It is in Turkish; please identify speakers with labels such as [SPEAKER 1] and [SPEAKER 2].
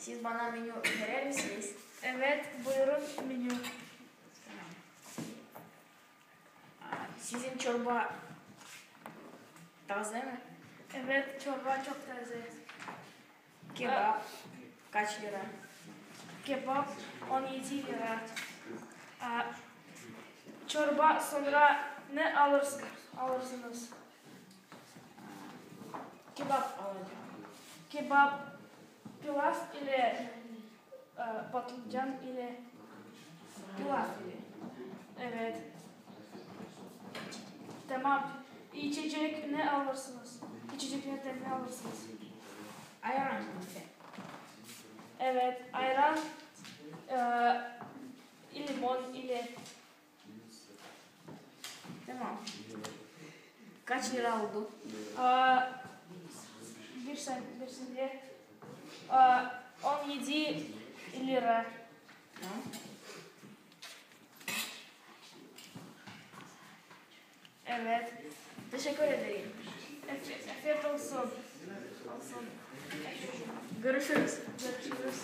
[SPEAKER 1] Siz bana menü verir misiniz?
[SPEAKER 2] Evet, buyurun menü.
[SPEAKER 1] Sizin çorba taze mi?
[SPEAKER 2] Evet, çorba çok taze.
[SPEAKER 1] Kebap kaç lira?
[SPEAKER 2] Kebap 17 lira. Çorba sonra ne alırsınız?
[SPEAKER 1] Kebap alacağım.
[SPEAKER 2] Kebap, pilav ile patlıcan ile.
[SPEAKER 1] Pilav ile.
[SPEAKER 2] Evet. Tamam. İçecek ne alırsınız? İçecek ne alırsınız?
[SPEAKER 1] Ayran kafe.
[SPEAKER 2] Evet, ayran, limon ile.
[SPEAKER 1] Tamam. Kaç lira oldu?
[SPEAKER 2] Bir saniye. 17 lira.
[SPEAKER 1] Tamam.
[SPEAKER 2] Evet.
[SPEAKER 1] Teşekkür ederim.
[SPEAKER 2] Afiyet olsun.
[SPEAKER 1] Görüşürüz.
[SPEAKER 2] Görüşürüz.